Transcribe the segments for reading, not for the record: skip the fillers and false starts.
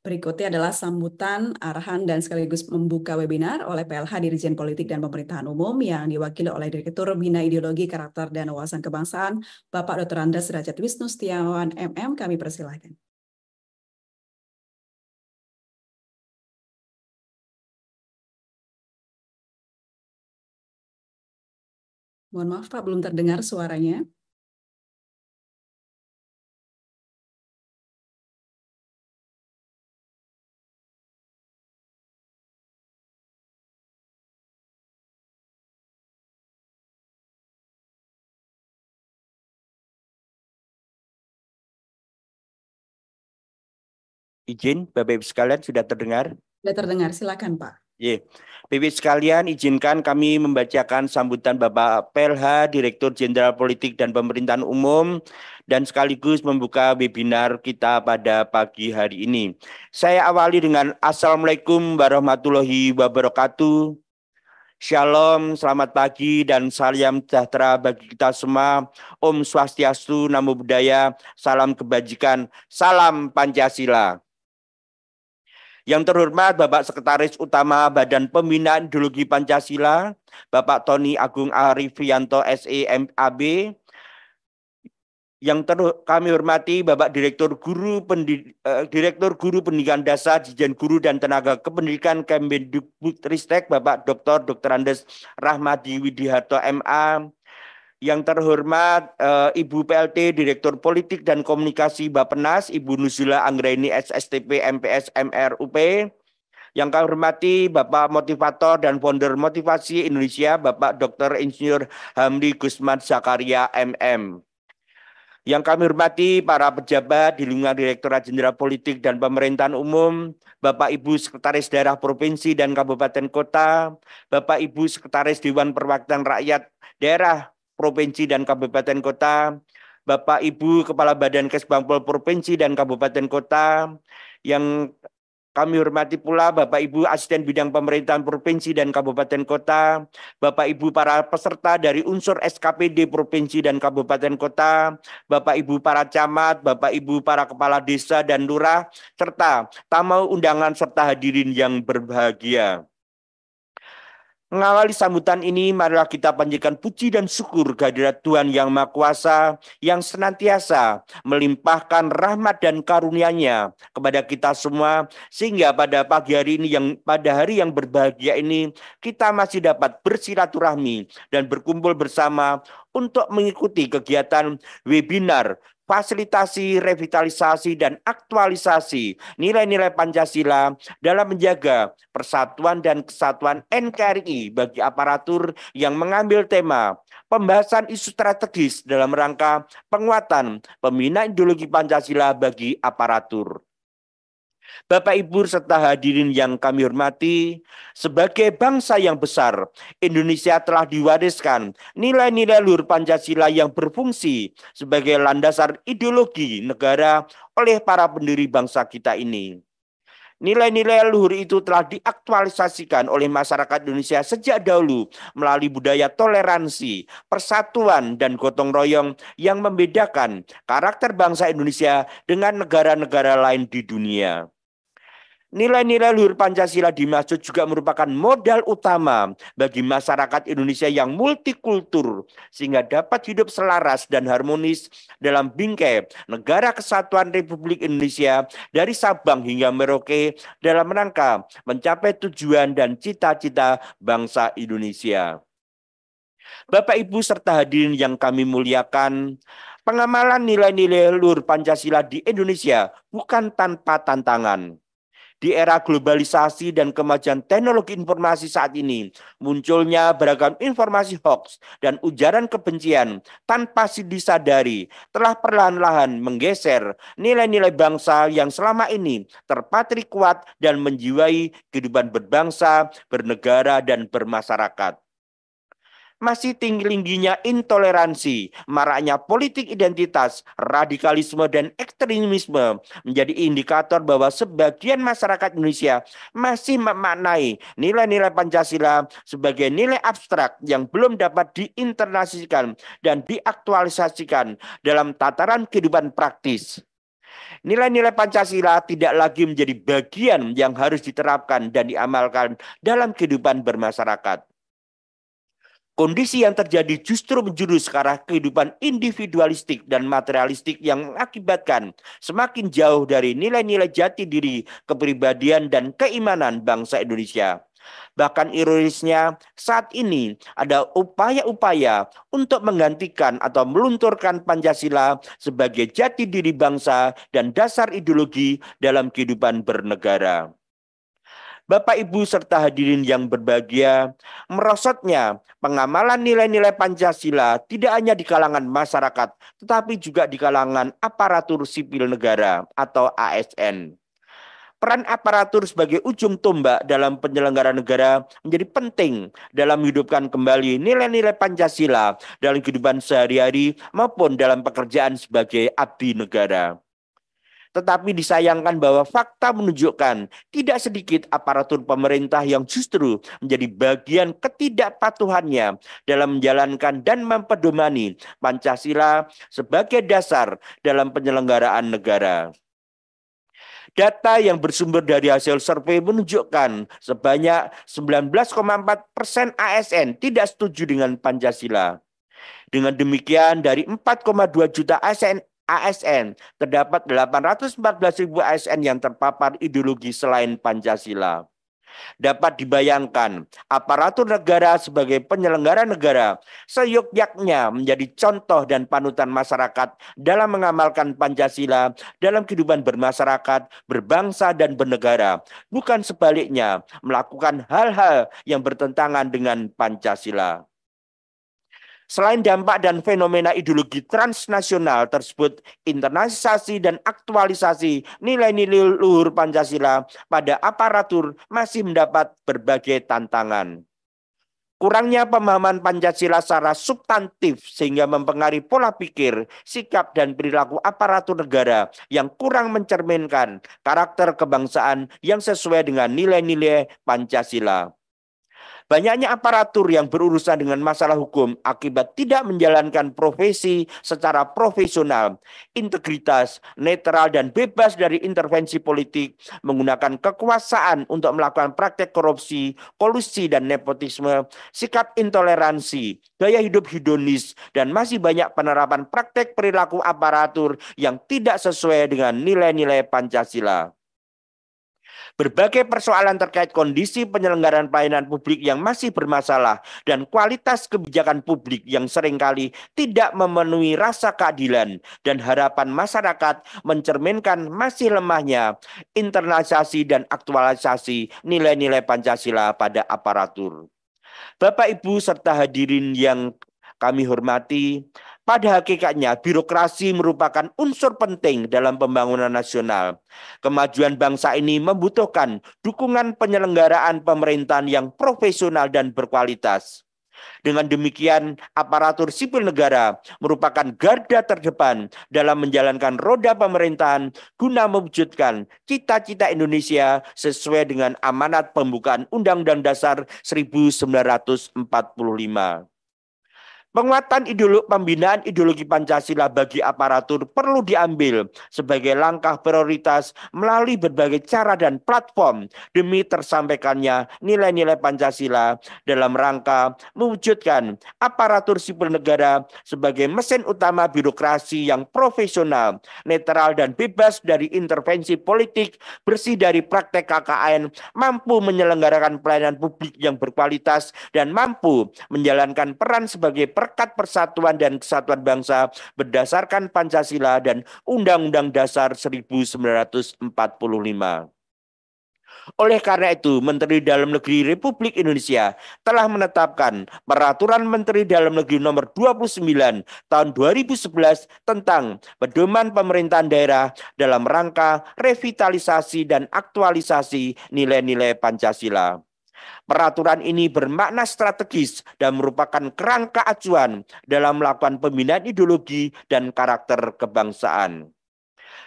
Berikutnya adalah sambutan, arahan, dan sekaligus membuka webinar oleh PLH Dirjen Politik dan Pemerintahan Umum yang diwakili oleh Direktur Bina Ideologi, Karakter, dan Wawasan Kebangsaan, Bapak Dr. Andes Derajat Wisnu Setiawan, MM. Kami persilahkan. Mohon maaf, Pak, belum terdengar suaranya. Izin, Bapak Ibu sekalian sudah terdengar? Sudah terdengar, silakan Pak. Bapak Ibu sekalian, izinkan kami membacakan sambutan Bapak PLH, Direktur Jenderal Politik dan Pemerintahan Umum, dan sekaligus membuka webinar kita pada pagi hari ini. Saya awali dengan Assalamualaikum warahmatullahi wabarakatuh. Shalom, selamat pagi dan salam sejahtera bagi kita semua. Om Swastiastu, Namo Buddhaya, salam kebajikan, salam Pancasila. Yang terhormat Bapak Sekretaris Utama Badan Pembinaan Ideologi Pancasila, Bapak Tony Agung Arifianto SEMAB. Yang kami hormati Bapak Direktur Guru Pendidikan Dasar, Dirjen Guru dan Tenaga Kependidikan Kemendikbudristek, Bapak Dr. Andes Rahmadi Widiharto MA. Yang terhormat Ibu PLT Direktur Politik dan Komunikasi Bappenas, Ibu Nuzula Anggraini SSTP MPS MRUP. Yang kami hormati Bapak Motivator dan Founder Motivasi Indonesia, Bapak Dr. Insinyur Hamdi Gusman Zakaria MM. Yang kami hormati para pejabat di lingkungan Direktorat Jenderal Politik dan Pemerintahan Umum, Bapak Ibu Sekretaris Daerah Provinsi dan Kabupaten Kota, Bapak Ibu Sekretaris Dewan Perwakilan Rakyat Daerah Provinsi dan Kabupaten Kota, Bapak Ibu Kepala Badan Kesbangpol Provinsi dan Kabupaten Kota, yang kami hormati pula Bapak Ibu Asisten Bidang Pemerintahan Provinsi dan Kabupaten Kota, Bapak Ibu para peserta dari unsur SKPD Provinsi dan Kabupaten Kota, Bapak Ibu para camat, Bapak Ibu para kepala desa dan lurah, serta tamu undangan serta hadirin yang berbahagia. Mengawali sambutan ini, marilah kita panjatkan puji dan syukur kehadirat Tuhan Yang Maha Kuasa yang senantiasa melimpahkan rahmat dan karunia-Nya kepada kita semua, sehingga pada pagi hari ini, pada hari yang berbahagia ini, kita masih dapat bersilaturahmi dan berkumpul bersama untuk mengikuti kegiatan webinar fasilitasi, revitalisasi, dan aktualisasi nilai-nilai Pancasila dalam menjaga persatuan dan kesatuan NKRI bagi aparatur, yang mengambil tema pembahasan isu strategis dalam rangka penguatan pembinaan ideologi Pancasila bagi aparatur. Bapak Ibu serta hadirin yang kami hormati, sebagai bangsa yang besar, Indonesia telah diwariskan nilai-nilai luhur Pancasila yang berfungsi sebagai landasan ideologi negara oleh para pendiri bangsa kita ini. Nilai-nilai luhur itu telah diaktualisasikan oleh masyarakat Indonesia sejak dahulu melalui budaya toleransi, persatuan, dan gotong royong yang membedakan karakter bangsa Indonesia dengan negara-negara lain di dunia. Nilai-nilai luhur Pancasila dimaksud juga merupakan modal utama bagi masyarakat Indonesia yang multikultur, sehingga dapat hidup selaras dan harmonis dalam bingkai Negara Kesatuan Republik Indonesia dari Sabang hingga Merauke dalam rangka mencapai tujuan dan cita-cita bangsa Indonesia. Bapak, Ibu, serta hadirin yang kami muliakan, pengamalan nilai-nilai luhur Pancasila di Indonesia bukan tanpa tantangan. Di era globalisasi dan kemajuan teknologi informasi saat ini, munculnya beragam informasi hoax dan ujaran kebencian tanpa disadari telah perlahan-lahan menggeser nilai-nilai bangsa yang selama ini terpatri kuat dan menjiwai kehidupan berbangsa, bernegara, dan bermasyarakat. Masih tingginya intoleransi, maraknya politik identitas, radikalisme, dan ekstremisme menjadi indikator bahwa sebagian masyarakat Indonesia masih memaknai nilai-nilai Pancasila sebagai nilai abstrak yang belum dapat diinternalisasikan dan diaktualisasikan dalam tataran kehidupan praktis. Nilai-nilai Pancasila tidak lagi menjadi bagian yang harus diterapkan dan diamalkan dalam kehidupan bermasyarakat. Kondisi yang terjadi justru menjurus ke arah kehidupan individualistik dan materialistik yang mengakibatkan semakin jauh dari nilai-nilai jati diri, kepribadian, dan keimanan bangsa Indonesia. Bahkan ironisnya, saat ini ada upaya-upaya untuk menggantikan atau melunturkan Pancasila sebagai jati diri bangsa dan dasar ideologi dalam kehidupan bernegara. Bapak, Ibu, serta hadirin yang berbahagia, merosotnya pengamalan nilai-nilai Pancasila tidak hanya di kalangan masyarakat, tetapi juga di kalangan aparatur sipil negara atau ASN. Peran aparatur sebagai ujung tombak dalam penyelenggaraan negara menjadi penting dalam menghidupkan kembali nilai-nilai Pancasila dalam kehidupan sehari-hari maupun dalam pekerjaan sebagai abdi negara. Tetapi disayangkan bahwa fakta menunjukkan tidak sedikit aparatur pemerintah yang justru menjadi bagian ketidakpatuhannya dalam menjalankan dan mempedomani Pancasila sebagai dasar dalam penyelenggaraan negara. Data yang bersumber dari hasil survei menunjukkan sebanyak 19,4% ASN tidak setuju dengan Pancasila. Dengan demikian, dari 4,2 juta ASN, terdapat 814.000 ASN yang terpapar ideologi selain Pancasila. Dapat dibayangkan, aparatur negara sebagai penyelenggara negara seyogyaknya menjadi contoh dan panutan masyarakat dalam mengamalkan Pancasila dalam kehidupan bermasyarakat, berbangsa, dan bernegara, bukan sebaliknya melakukan hal-hal yang bertentangan dengan Pancasila. Selain dampak dan fenomena ideologi transnasional tersebut, internalisasi dan aktualisasi nilai-nilai luhur Pancasila pada aparatur masih mendapat berbagai tantangan. Kurangnya pemahaman Pancasila secara substantif sehingga mempengaruhi pola pikir, sikap, dan perilaku aparatur negara yang kurang mencerminkan karakter kebangsaan yang sesuai dengan nilai-nilai Pancasila. Banyaknya aparatur yang berurusan dengan masalah hukum akibat tidak menjalankan profesi secara profesional, integritas, netral, dan bebas dari intervensi politik, menggunakan kekuasaan untuk melakukan praktek korupsi, kolusi, dan nepotisme, sikap intoleransi, gaya hidup hedonis, dan masih banyak penerapan praktek perilaku aparatur yang tidak sesuai dengan nilai-nilai Pancasila. Berbagai persoalan terkait kondisi penyelenggaraan pelayanan publik yang masih bermasalah dan kualitas kebijakan publik yang seringkali tidak memenuhi rasa keadilan dan harapan masyarakat mencerminkan masih lemahnya internalisasi dan aktualisasi nilai-nilai Pancasila pada aparatur. Bapak, Ibu, serta hadirin yang kami hormati, pada hakikatnya birokrasi merupakan unsur penting dalam pembangunan nasional. Kemajuan bangsa ini membutuhkan dukungan penyelenggaraan pemerintahan yang profesional dan berkualitas. Dengan demikian, aparatur sipil negara merupakan garda terdepan dalam menjalankan roda pemerintahan guna mewujudkan cita-cita Indonesia sesuai dengan amanat pembukaan Undang-Undang Dasar 1945. Penguatan pembinaan ideologi Pancasila bagi aparatur perlu diambil sebagai langkah prioritas melalui berbagai cara dan platform demi tersampaikannya nilai-nilai Pancasila dalam rangka mewujudkan aparatur sipil negara sebagai mesin utama birokrasi yang profesional, netral, dan bebas dari intervensi politik, bersih dari praktek KKN, mampu menyelenggarakan pelayanan publik yang berkualitas, dan mampu menjalankan peran sebagai perekat persatuan dan kesatuan bangsa berdasarkan Pancasila dan Undang-Undang Dasar 1945. Oleh karena itu, Menteri Dalam Negeri Republik Indonesia telah menetapkan Peraturan Menteri Dalam Negeri Nomor 29 Tahun 2011 tentang pedoman pemerintahan daerah dalam rangka revitalisasi dan aktualisasi nilai-nilai Pancasila. Peraturan ini bermakna strategis dan merupakan kerangka acuan dalam melakukan pembinaan ideologi dan karakter kebangsaan.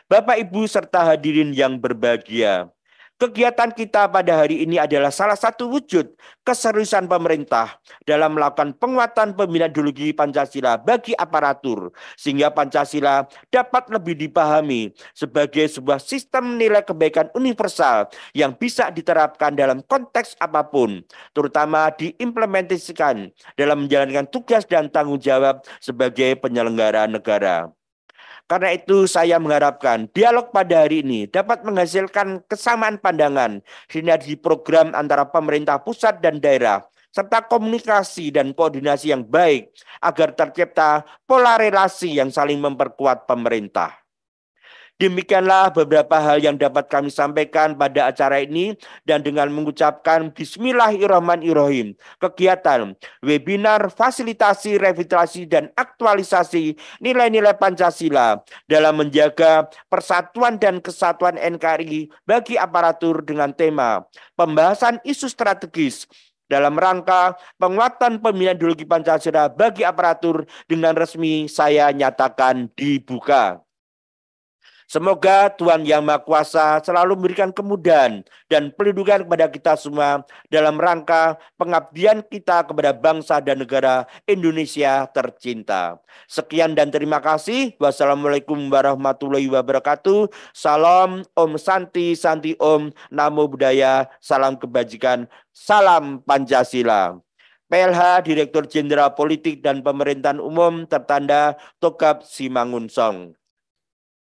Bapak, Ibu, serta hadirin yang berbahagia, Kegiatan kita pada hari ini adalah salah satu wujud keseriusan pemerintah dalam melakukan penguatan pembinaan ideologi Pancasila bagi aparatur, sehingga Pancasila dapat lebih dipahami sebagai sebuah sistem nilai kebaikan universal yang bisa diterapkan dalam konteks apapun, terutama diimplementasikan dalam menjalankan tugas dan tanggung jawab sebagai penyelenggara negara. Karena itu saya mengharapkan dialog pada hari ini dapat menghasilkan kesamaan pandangan, sinergi program antara pemerintah pusat dan daerah, serta komunikasi dan koordinasi yang baik agar tercipta pola relasi yang saling memperkuat pemerintah. Demikianlah beberapa hal yang dapat kami sampaikan pada acara ini, dan dengan mengucapkan Bismillahirrahmanirrahim, kegiatan webinar fasilitasi, revitalisasi, dan aktualisasi nilai-nilai Pancasila dalam menjaga persatuan dan kesatuan NKRI bagi aparatur dengan tema pembahasan isu strategis dalam rangka penguatan pembinaan ideologi Pancasila bagi aparatur dengan resmi saya nyatakan dibuka. Semoga Tuhan Yang Maha Kuasa selalu memberikan kemudahan dan perlindungan kepada kita semua dalam rangka pengabdian kita kepada bangsa dan negara Indonesia tercinta. Sekian dan terima kasih. Wassalamualaikum warahmatullahi wabarakatuh. Salam, Om Santi, Santi Om, Namo Buddhaya, salam kebajikan, salam Pancasila. PLH Direktur Jenderal Politik dan Pemerintahan Umum tertanda Togab Simangunsong.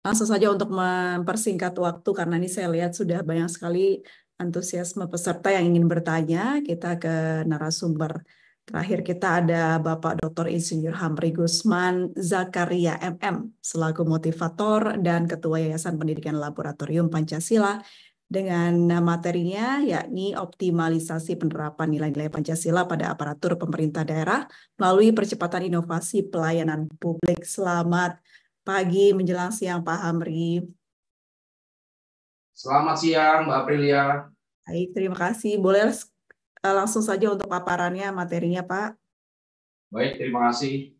Langsung saja untuk mempersingkat waktu, karena ini saya lihat sudah banyak sekali antusiasme peserta yang ingin bertanya. Kita ke narasumber terakhir kita ada Bapak Dr. Insinyur Hamri Gusman Zakaria MM selaku motivator dan Ketua Yayasan Pendidikan Laboratorium Pancasila, dengan materinya yakni optimalisasi penerapan nilai-nilai Pancasila pada aparatur pemerintah daerah melalui percepatan inovasi pelayanan publik. Selamat pagi menjelang siang Pak Hamri. Selamat siang Mbak Aprilia. Baik, terima kasih. Boleh langsung saja untuk paparannya, materinya Pak. Baik, terima kasih.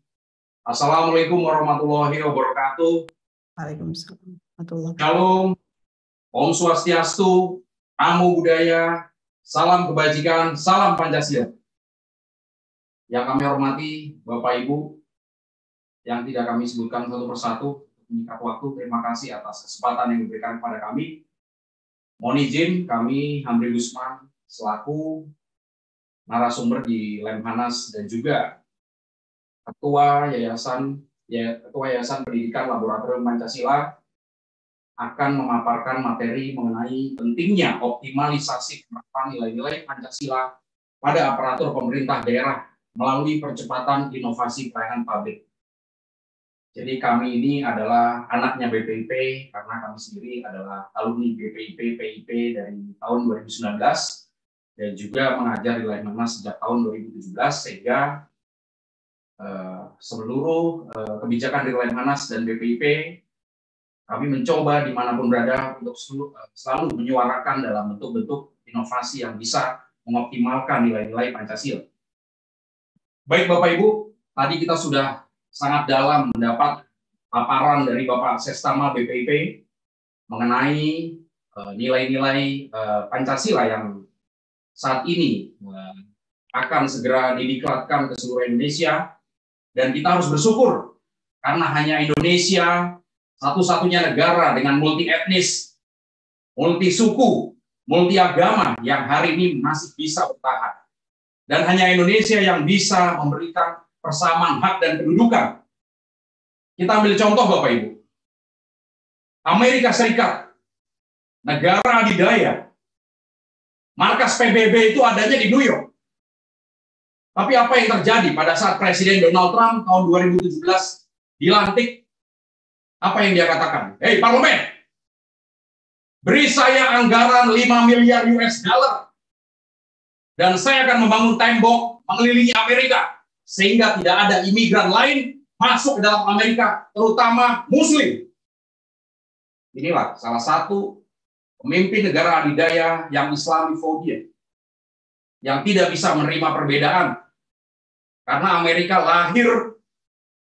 Assalamualaikum warahmatullahi wabarakatuh. Waalaikumsalam warahmatullahi wabarakatuh. Shalom, Om Swastiastu, Namo Buddhaya, salam kebajikan, salam Pancasila. Yang kami hormati Bapak Ibu, yang tidak kami sebutkan satu persatu, menyingkat waktu, terima kasih atas kesempatan yang diberikan kepada kami. Mohon izin, kami Hamri Gusman selaku narasumber di Lemhanas dan juga Ketua Yayasan Pendidikan Laboratorium Pancasila akan memaparkan materi mengenai pentingnya optimalisasi penerapan nilai-nilai Pancasila pada aparatur pemerintah daerah melalui percepatan inovasi pelayanan publik. Jadi kami ini adalah anaknya BPIP karena kami sendiri adalah alumni BPIP PIP dari tahun 2019 dan juga mengajar di Lemhanas sejak tahun 2017, sehingga seluruh kebijakan di Lemhanas dan BPIP kami mencoba dimanapun berada untuk selalu menyuarakan dalam bentuk-bentuk inovasi yang bisa mengoptimalkan nilai-nilai Pancasila. Baik Bapak Ibu, tadi kita sudah sangat dalam mendapat paparan dari Bapak Sestama BPIP mengenai nilai-nilai Pancasila yang saat ini akan segera didiklatkan ke seluruh Indonesia, dan kita harus bersyukur karena hanya Indonesia satu-satunya negara dengan multi etnis, multi suku, multi agama yang hari ini masih bisa bertahan, dan hanya Indonesia yang bisa memberikan persamaan hak dan kedudukan. Kita ambil contoh Bapak Ibu. Amerika Serikat, negara adidaya, markas PBB itu adanya di New York. Tapi apa yang terjadi pada saat Presiden Donald Trump tahun 2017 dilantik? Apa yang dia katakan? Hei parlemen, beri saya anggaran 5 miliar US dollar dan saya akan membangun tembok mengelilingi Amerika sehingga tidak ada imigran lain masuk ke dalam Amerika, terutama Muslim. Inilah salah satu pemimpin negara adidaya yang Islamofobia, yang tidak bisa menerima perbedaan. Karena Amerika lahir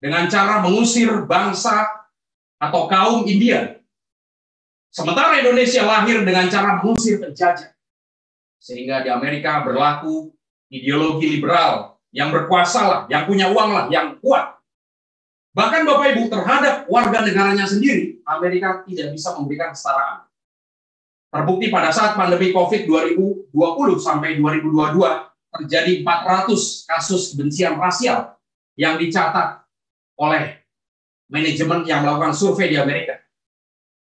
dengan cara mengusir bangsa atau kaum India. Sementara Indonesia lahir dengan cara mengusir penjajah. Sehingga di Amerika berlaku ideologi liberal, yang berkuasa lah, yang punya uang lah, yang kuat. Bahkan Bapak Ibu, terhadap warga negaranya sendiri, Amerika tidak bisa memberikan kesetaraan. Terbukti pada saat pandemi COVID 2020 sampai 2022, terjadi 400 kasus kebencian rasial yang dicatat oleh manajemen yang melakukan survei di Amerika.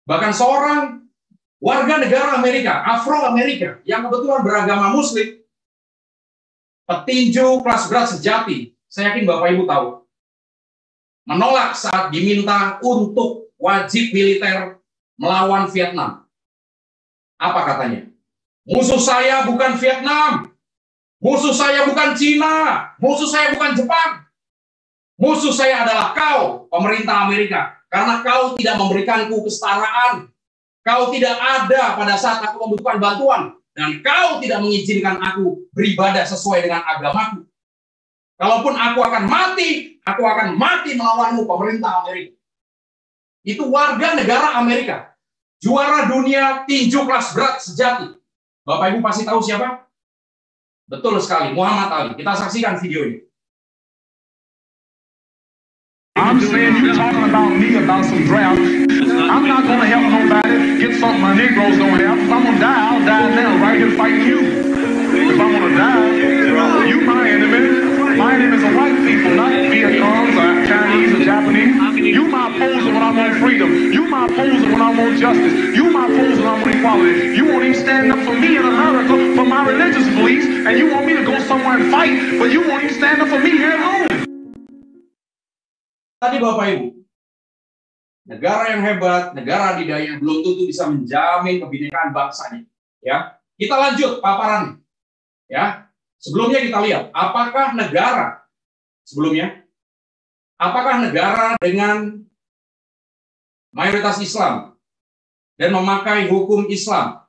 Bahkan seorang warga negara Amerika, Afro-Amerika, yang kebetulan beragama Muslim, petinju kelas berat sejati, saya yakin Bapak Ibu tahu, menolak saat diminta untuk wajib militer melawan Vietnam. Apa katanya? Musuh saya bukan Vietnam, musuh saya bukan Cina, musuh saya bukan Jepang. Musuh saya adalah kau, pemerintah Amerika, karena kau tidak memberikanku kesetaraan. Kau tidak ada pada saat aku membutuhkan bantuan, dan kau tidak mengizinkan aku beribadah sesuai dengan agamaku. Kalaupun aku akan mati melawanmu, pemerintah Amerika. Itu warga negara Amerika, juara dunia tinju kelas berat sejati. Bapak Ibu pasti tahu siapa? Betul sekali, Muhammad Ali. Kita saksikan video ini. I'm saying you talking about me about some draft. I'm not going to help nobody get something my Negroes don't have. If I'm going to die, I'll die now, right here fighting you. If I'm going to die, you my enemy. My enemy is the white people, not Vietnams or Chinese or Japanese. You my opposer when I want freedom. You my opposer when I want justice. You my opposer when I want equality. You won't even stand up for me in America for my religious beliefs, and you want me to go somewhere and fight, but you won't even stand up for me here at home. Tadi Bapak Ibu, negara yang hebat, negara adidaya belum tentu bisa menjamin kebinekaan bangsanya. Ya, kita lanjut paparannya. Ya, sebelumnya kita lihat apakah negara dengan mayoritas Islam dan memakai hukum Islam,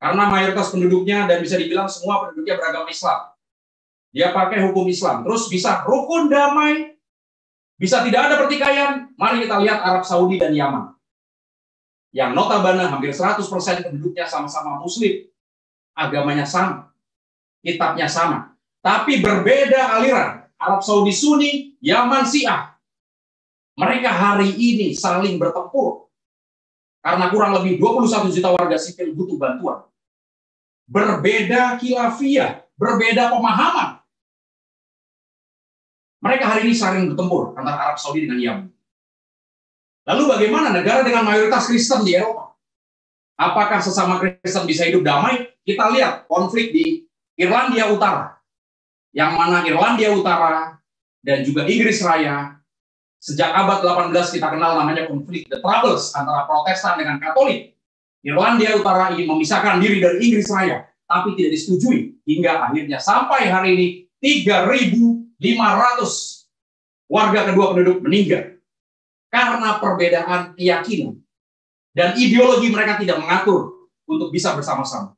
karena mayoritas penduduknya dan bisa dibilang semua penduduknya beragama Islam. Dia pakai hukum Islam, terus bisa rukun damai. Bisa tidak ada pertikaian. Mari kita lihat Arab Saudi dan Yaman, yang notabene hampir 100% penduduknya sama-sama Muslim, agamanya sama, kitabnya sama, tapi berbeda aliran. Arab Saudi Sunni, Yaman Syiah. Mereka hari ini saling bertempur karena kurang lebih 21 juta warga sipil butuh bantuan. Berbeda khilafiyah, berbeda pemahaman. Mereka hari ini saling bertempur antara Arab Saudi dengan Yaman. Lalu bagaimana negara dengan mayoritas Kristen di Eropa? Apakah sesama Kristen bisa hidup damai? Kita lihat konflik di Irlandia Utara. Yang mana Irlandia Utara dan juga Inggris Raya, sejak abad 18 kita kenal namanya konflik The Troubles antara Protestan dengan Katolik. Irlandia Utara ingin memisahkan diri dari Inggris Raya, tapi tidak disetujui. Hingga akhirnya sampai hari ini 3.500 warga kedua penduduk meninggal karena perbedaan keyakinan dan ideologi mereka tidak mengatur untuk bisa bersama-sama.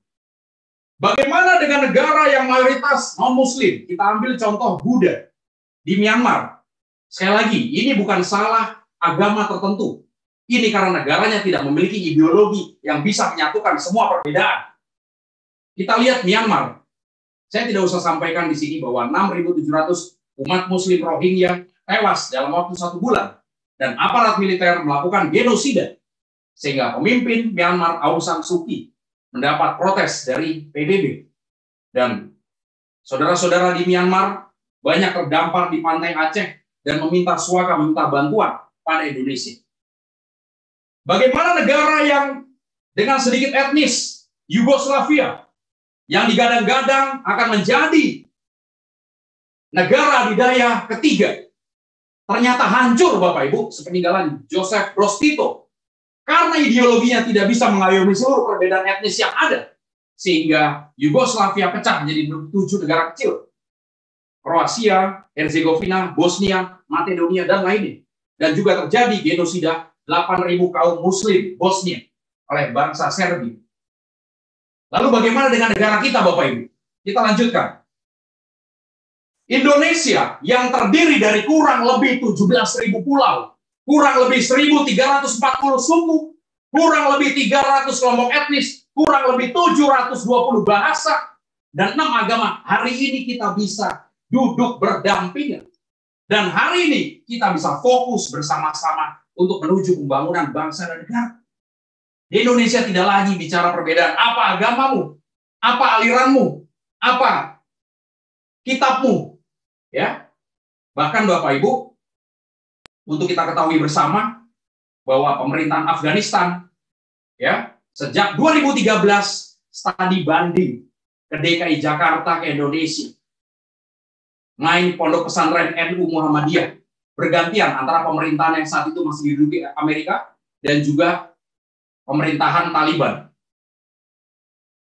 Bagaimana dengan negara yang mayoritas non-Muslim? Kita ambil contoh Buddha di Myanmar. Sekali lagi, ini bukan salah agama tertentu. Ini karena negaranya tidak memiliki ideologi yang bisa menyatukan semua perbedaan. Kita lihat Myanmar. Saya tidak usah sampaikan di sini bahwa 6.700 umat Muslim Rohingya tewas dalam waktu 1 bulan dan aparat militer melakukan genosida sehingga pemimpin Myanmar Aung San Suu Kyi mendapat protes dari PBB dan saudara-saudara di Myanmar banyak terdampar di pantai Aceh dan meminta suaka, meminta bantuan pada Indonesia. Bagaimana negara yang dengan sedikit etnis, Yugoslavia, yang digadang-gadang akan menjadi negara adidaya ketiga, ternyata hancur Bapak Ibu sepeninggalan Joseph Broz Tito karena ideologinya tidak bisa mengayomi seluruh perbedaan etnis yang ada, sehingga Yugoslavia pecah menjadi 7 negara kecil: Kroasia, Herzegovina, Bosnia, Makedonia, dan lainnya. Dan juga terjadi genosida 8.000 kaum Muslim Bosnia oleh bangsa Serbia. Lalu bagaimana dengan negara kita Bapak Ibu? Kita lanjutkan. Indonesia yang terdiri dari kurang lebih 17.000 pulau, kurang lebih 1.340 suku, kurang lebih 300 kelompok etnis, kurang lebih 720 bahasa, dan 6 agama. Hari ini kita bisa duduk berdampingan. Dan hari ini kita bisa fokus bersama-sama untuk menuju pembangunan bangsa dan negara. Di Indonesia tidak lagi bicara perbedaan. Apa agamamu? Apa aliranmu? Apa kitabmu? Ya. Bahkan Bapak Ibu, untuk kita ketahui bersama bahwa pemerintahan Afghanistan ya, sejak 2013 studi banding ke DKI Jakarta ke Indonesia. Main pondok pesantren NU Muhammadiyah bergantian antara pemerintahan yang saat itu masih diduduki Amerika dan juga pemerintahan Taliban.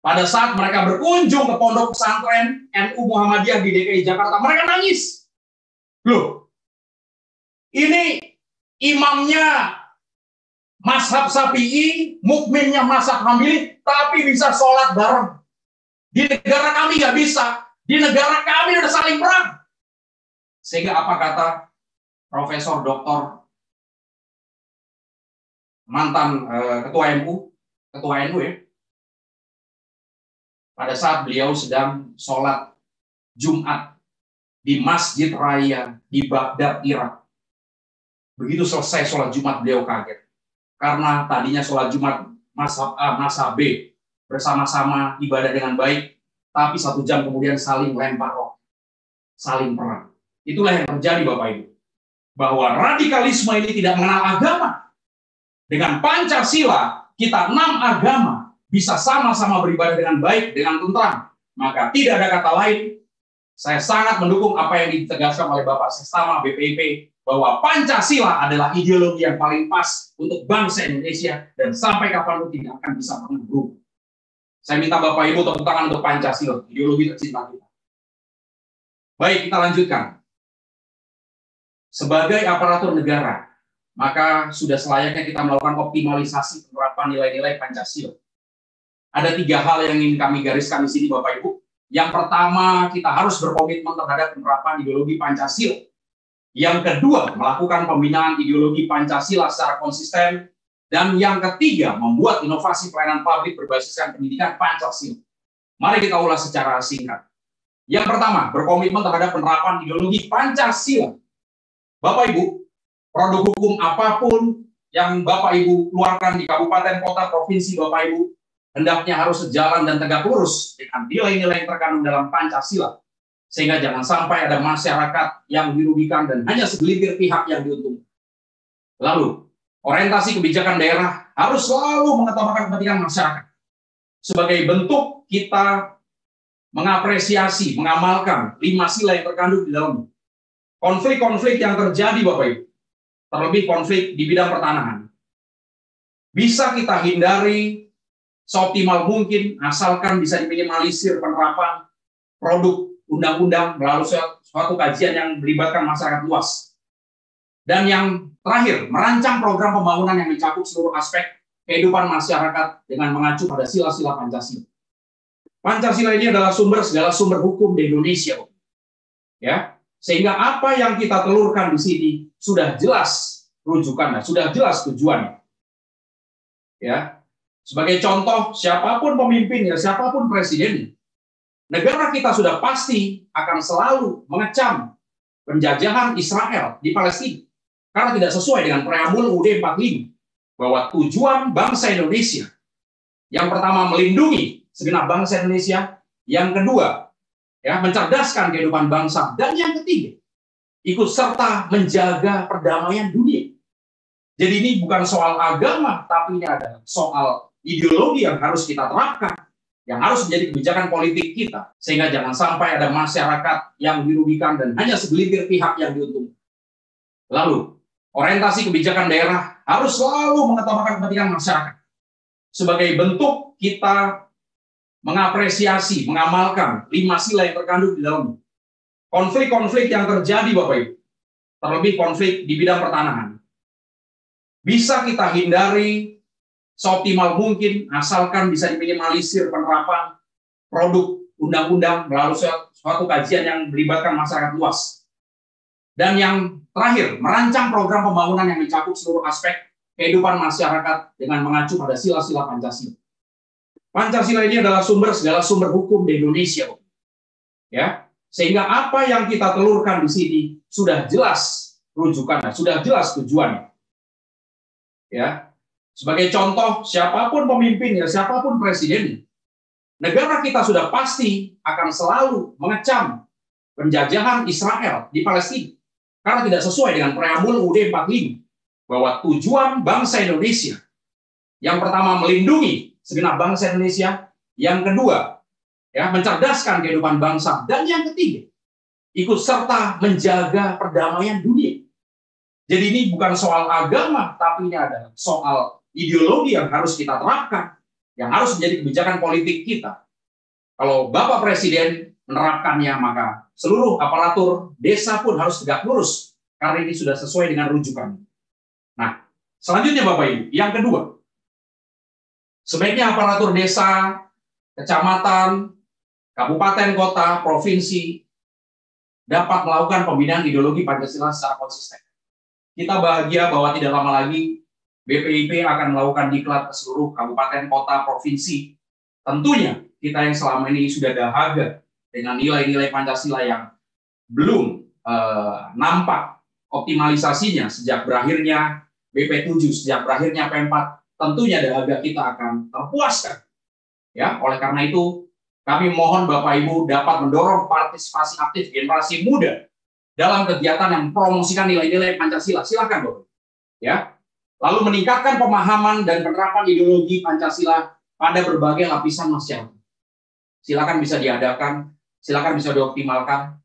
Pada saat mereka berkunjung ke pondok pesantren NU Muhammadiyah di DKI Jakarta, mereka nangis. Loh, ini imamnya mazhab Syafi'i, mukminnya mazhab Hambali, tapi bisa sholat bareng. Di negara kami nggak bisa. Di negara kami udah saling perang. Sehingga apa kata Profesor Doktor mantan ketua NU ya, pada saat beliau sedang sholat Jumat di Masjid Raya di Baghdad, Irak. Begitu selesai sholat Jumat, beliau kaget. Karena tadinya sholat Jumat mazhab A, mazhab B, bersama-sama ibadah dengan baik, tapi 1 jam kemudian saling lempar roh, saling perang. Itulah yang terjadi Bapak Ibu. Bahwa radikalisme ini tidak mengenal agama. Dengan Pancasila, kita 6 agama bisa sama-sama beribadah dengan baik, dengan tentram. Maka tidak ada kata lain. Saya sangat mendukung apa yang ditegaskan oleh Bapak Sestama BPIP, bahwa Pancasila adalah ideologi yang paling pas untuk bangsa Indonesia dan sampai kapanpun tidak akan bisa pernah berubah. Saya minta Bapak Ibu tepuk tangan untuk Pancasila, ideologi tercinta kita. Baik, kita lanjutkan. Sebagai aparatur negara, maka sudah selayaknya kita melakukan optimalisasi penerapan nilai-nilai Pancasila. Ada 3 hal yang ingin kami gariskan di sini Bapak Ibu. Yang pertama, kita harus berkomitmen terhadap penerapan ideologi Pancasila. Yang kedua, melakukan pembinaan ideologi Pancasila secara konsisten. Dan yang ketiga, membuat inovasi pelayanan publik berbasiskan pendidikan Pancasila. Mari kita ulas secara singkat. Yang pertama, berkomitmen terhadap penerapan ideologi Pancasila. Bapak Ibu, produk hukum apapun yang Bapak Ibu keluarkan di kabupaten, kota, provinsi Bapak Ibu, hendaknya harus sejalan dan tegak lurus dengan nilai-nilai yang terkandung dalam Pancasila. Sehingga jangan sampai ada masyarakat yang dirugikan dan hanya segelintir pihak yang diuntungkan. Lalu, orientasi kebijakan daerah harus selalu mengutamakan kepentingan masyarakat. Sebagai bentuk kita mengapresiasi, mengamalkan 5 sila yang terkandung di dalamnya. Konflik-konflik yang terjadi Bapak Ibu, terlebih konflik di bidang pertanahan, bisa kita hindari seoptimal mungkin asalkan bisa diminimalisir penerapan produk undang-undang melalui suatu kajian yang melibatkan masyarakat luas. Dan yang terakhir, merancang program pembangunan yang mencakup seluruh aspek kehidupan masyarakat dengan mengacu pada sila-sila Pancasila. Pancasila ini adalah segala sumber hukum di Indonesia. Ya, sehingga apa yang kita telurkan di sini sudah jelas rujukannya, sudah jelas tujuannya. Ya, sebagai contoh, siapapun pemimpinnya, siapapun presidennya, negara kita sudah pasti akan selalu mengecam penjajahan Israel di Palestina karena tidak sesuai dengan preambul UUD 45 bahwa tujuan bangsa Indonesia yang pertama melindungi segenap bangsa Indonesia, yang kedua ya mencerdaskan kehidupan bangsa, dan yang ketiga ikut serta menjaga perdamaian dunia. Jadi ini bukan soal agama, tapi ini adalah soal ideologi yang harus kita terapkan, yang harus menjadi kebijakan politik kita, sehingga jangan sampai ada masyarakat yang dirugikan dan hanya segelintir pihak yang diuntungkan. Lalu, orientasi kebijakan daerah harus selalu mengutamakan kepentingan masyarakat. Sebagai bentuk kita mengapresiasi, mengamalkan 5 sila yang terkandung di dalamnya. Konflik-konflik yang terjadi Bapak Ibu, terlebih konflik di bidang pertanahan, bisa kita hindari seoptimal mungkin asalkan bisa diminimalisir penerapan produk undang-undang melalui suatu kajian yang melibatkan masyarakat luas. Dan yang terakhir, merancang program pembangunan yang mencakup seluruh aspek kehidupan masyarakat dengan mengacu pada sila-sila Pancasila. Pancasila ini adalah segala sumber hukum di Indonesia. Ya, sehingga apa yang kita telurkan di sini sudah jelas rujukannya, sudah jelas tujuannya. Ya, sebagai contoh, siapapun pemimpinnya, siapapun presidennya, negara kita sudah pasti akan selalu mengecam penjajahan Israel di Palestina karena tidak sesuai dengan preambul UUD 45 bahwa tujuan bangsa Indonesia yang pertama melindungi segenap bangsa Indonesia, yang kedua ya mencerdaskan kehidupan bangsa, dan yang ketiga ikut serta menjaga perdamaian dunia. Jadi ini bukan soal agama, tapi ini adalah soal ideologi yang harus kita terapkan, yang harus menjadi kebijakan politik kita. Kalau Bapak Presiden menerapkannya, maka seluruh aparatur desa pun harus tegak lurus, karena ini sudah sesuai dengan rujukan. Nah, selanjutnya Bapak Ibu, yang kedua, sebaiknya aparatur desa, kecamatan, kabupaten, kota, provinsi dapat melakukan pembinaan ideologi Pancasila secara konsisten. Kita bahagia bahwa tidak lama lagi BPIP akan melakukan diklat ke seluruh kabupaten, kota, provinsi. Tentunya kita yang selama ini sudah dahaga dengan nilai-nilai Pancasila yang belum nampak optimalisasinya sejak berakhirnya BP7, sejak berakhirnya P4, tentunya dahaga kita akan terpuaskan. Ya, oleh karena itu kami mohon Bapak Ibu dapat mendorong partisipasi aktif generasi muda dalam kegiatan yang mempromosikan nilai-nilai Pancasila. Silakan Bapak. Ya. Lalu meningkatkan pemahaman dan penerapan ideologi Pancasila pada berbagai lapisan masyarakat. Silakan bisa diadakan, silakan bisa dioptimalkan.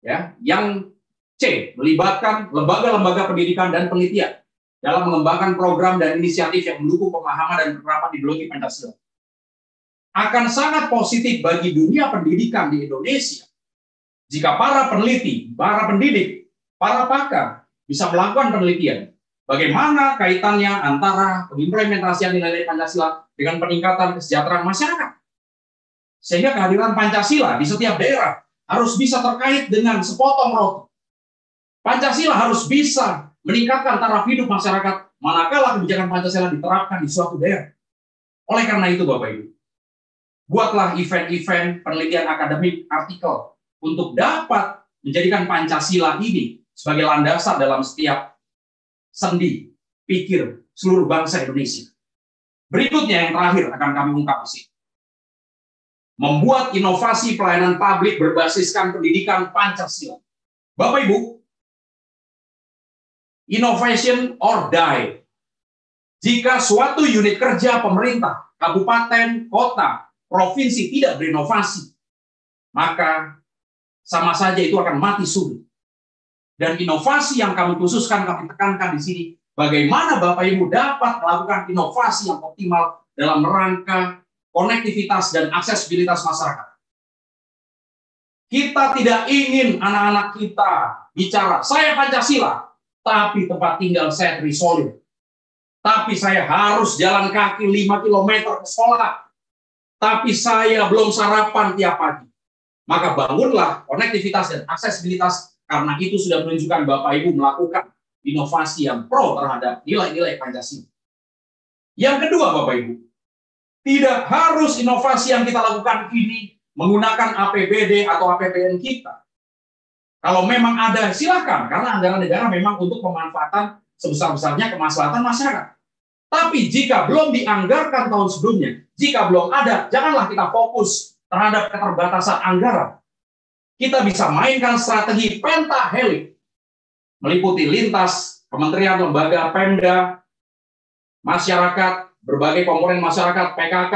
Ya. Yang C, melibatkan lembaga-lembaga pendidikan dan penelitian dalam mengembangkan program dan inisiatif yang mendukung pemahaman dan penerapan ideologi Pancasila. Akan sangat positif bagi dunia pendidikan di Indonesia jika para peneliti, para pendidik, para pakar bisa melakukan penelitian bagaimana kaitannya antara pengimplementasian nilai Pancasila dengan peningkatan kesejahteraan masyarakat. Sehingga kehadiran Pancasila di setiap daerah harus bisa terkait dengan sepotong roti. Pancasila harus bisa meningkatkan taraf hidup masyarakat manakala kebijakan Pancasila diterapkan di suatu daerah. Oleh karena itu Bapak Ibu, buatlah event-event penelitian akademik artikel untuk dapat menjadikan Pancasila ini sebagai landasan dalam setiap sendi, pikir seluruh bangsa Indonesia. Berikutnya yang terakhir akan kami ungkap di sini. Membuat inovasi pelayanan publik berbasiskan pendidikan Pancasila. Bapak Ibu, innovation or die. Jika suatu unit kerja pemerintah, kabupaten, kota, provinsi tidak berinovasi, maka sama saja itu akan mati suri. Dan inovasi yang kami khususkan, kami tekankan di sini, bagaimana Bapak Ibu dapat melakukan inovasi yang optimal dalam rangka konektivitas dan aksesibilitas masyarakat. Kita tidak ingin anak-anak kita bicara, saya Pancasila, tapi tempat tinggal saya terisolir. Tapi saya harus jalan kaki 5 km ke sekolah. Tapi saya belum sarapan tiap pagi. Maka bangunlah konektivitas dan aksesibilitas, karena itu sudah menunjukkan Bapak Ibu melakukan inovasi yang pro terhadap nilai-nilai Pancasila. Yang kedua Bapak Ibu, tidak harus inovasi yang kita lakukan ini menggunakan APBD atau APBN kita. Kalau memang ada, silakan, karena anggaran negara memang untuk pemanfaatan sebesar-besarnya kemaslahatan masyarakat. Tapi jika belum dianggarkan tahun sebelumnya, jika belum ada, janganlah kita fokus terhadap keterbatasan anggaran. Kita bisa mainkan strategi pentahelik, meliputi lintas kementerian, lembaga, Pemda, masyarakat, berbagai komponen masyarakat, PKK,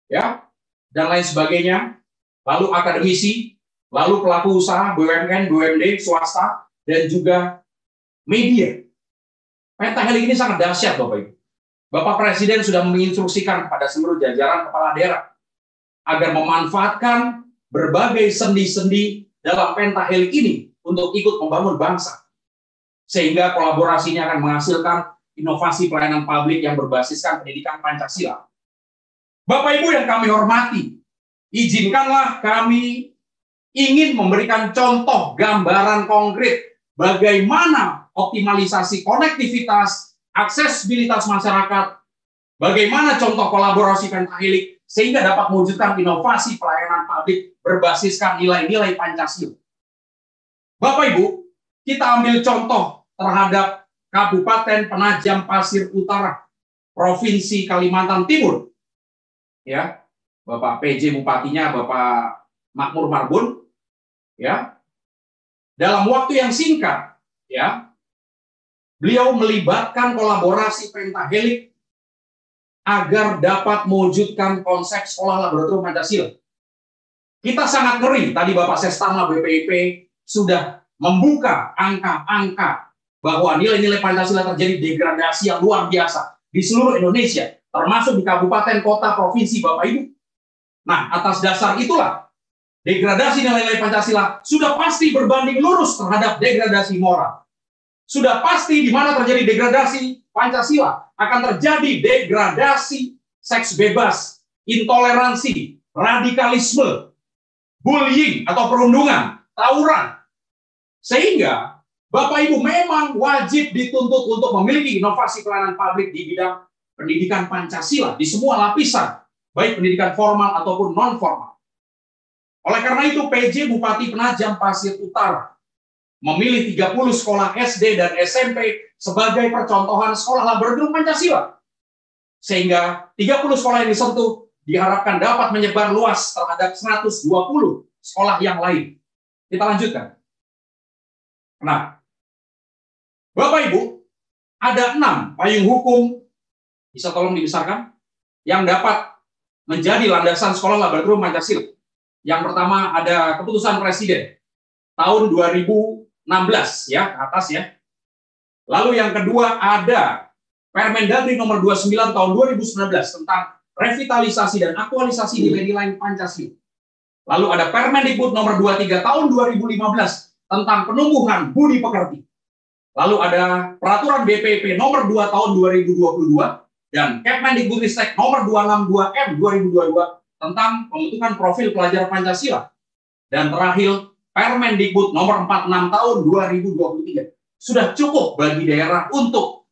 ya, dan lain sebagainya, lalu akademisi, lalu pelaku usaha, BUMN, BUMD, swasta, dan juga media. Pentahelik ini sangat dahsyat, Bapak Ibu. Bapak Presiden sudah menginstruksikan kepada seluruh jajaran kepala daerah agar memanfaatkan berbagai sendi-sendi dalam pentahelik ini untuk ikut membangun bangsa. Sehingga kolaborasinya akan menghasilkan inovasi pelayanan publik yang berbasiskan pendidikan Pancasila. Bapak Ibu yang kami hormati, izinkanlah kami ingin memberikan contoh gambaran konkret bagaimana optimalisasi konektivitas aksesibilitas masyarakat, bagaimana contoh kolaborasi pentahelik sehingga dapat mewujudkan inovasi pelayanan publik berbasiskan nilai-nilai Pancasila. Bapak Ibu, kita ambil contoh terhadap Kabupaten Penajam Pasir Utara, Provinsi Kalimantan Timur. Ya, Bapak PJ Bupatinya Bapak Makmur Marbun, ya. Dalam waktu yang singkat, ya, beliau melibatkan kolaborasi pentahelik agar dapat mewujudkan konsep sekolah laboratorium Pancasila. Kita sangat ngeri, tadi Bapak Sestana BPIP sudah membuka angka-angka bahwa nilai-nilai Pancasila terjadi degradasi yang luar biasa di seluruh Indonesia, termasuk di kabupaten, kota, provinsi, Bapak Ibu. Nah, atas dasar itulah, degradasi nilai-nilai Pancasila sudah pasti berbanding lurus terhadap degradasi moral. Sudah pasti di mana terjadi degradasi Pancasila akan terjadi degradasi seks bebas, intoleransi, radikalisme, bullying atau perundungan, tawuran. Sehingga Bapak Ibu memang wajib dituntut untuk memiliki inovasi pelayanan publik di bidang pendidikan Pancasila di semua lapisan, baik pendidikan formal ataupun non-formal. Oleh karena itu, PJ Bupati Penajam Pasir Utara memilih 30 sekolah SD dan SMP sebagai percontohan sekolah laboratorium Pancasila. Sehingga 30 sekolah yang disentuh diharapkan dapat menyebar luas terhadap 120 sekolah yang lain. Kita lanjutkan. Nah, Bapak Ibu, ada 6 payung hukum, bisa tolong dibesarkan, yang dapat menjadi landasan sekolah laboratorium Pancasila. Yang pertama ada keputusan Presiden tahun 2016 ya, ke atas ya. Lalu yang kedua ada Permendagri nomor 29 tahun 2019 tentang revitalisasi dan aktualisasi nilai-nilai Pancasila. Lalu ada Permendikbud nomor 23 tahun 2015 tentang penumbuhan budi pekerti. Lalu ada peraturan BPIP nomor 2 tahun 2022 dan Kemendikbudristek nomor 262 M 2022 tentang pembentukan profil pelajar Pancasila. Dan terakhir, Permendikbud nomor 46 tahun 2023. Sudah cukup bagi daerah untuk